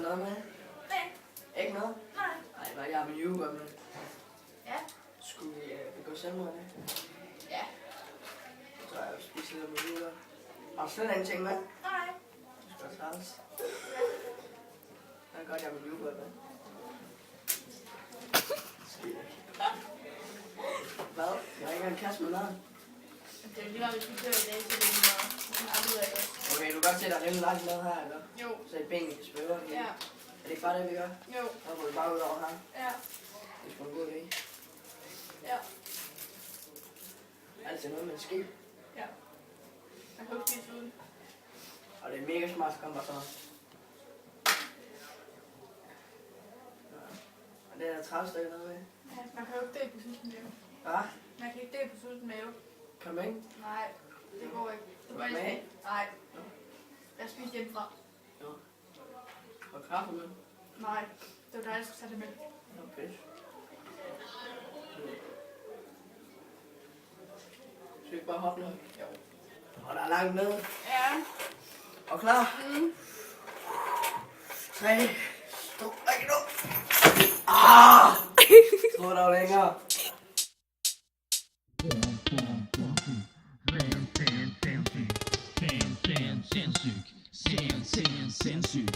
noget med? Nej. Ikke noget? Nej. Nej, hvad jeg med yoga med? Ja. Skulle vi begå selvmord? Ja. Så har jeg jo spist lidt med yoga. Har du slet ingenting med? Nej. Du skal også have os. Det er godt, jeg med yoga med. Hvad? Jeg har ikke engang kasse med mad. Det er lige meget, hvis vi kører i dag, så det er aldrig ud af det. Okay, du kan godt se, der er rimelig langt ned her, eller? Jo. Så et ben, vi spørger. Ja. Er det ikke bare det, vi gør? Jo. Så går vi bare ud over her. Ja. Det er sgu en god idé. Ja. Altid noget med en skib. Ja. Jeg kan ikke spise uden. Og det er mega smart, så kommer så. Og det er der 30 stykker noget med. Ja, man kan jo ikke dele på sulten mave. Hvad? Man kan ikke dele på sulten mave. Kom ind. Nej, det går ikke. Du må Med? ikke. Nej. Jeg spiser hjemmefra. Jo. Og kaffe med. Nej, det var dig, der skulle tage det med. Okay. Skal vi ikke bare hoppe ned? Jo. Og der er langt ned. Ja. Og klar? 3, 2, ikke nu. Tror der var længere. Sindssyg.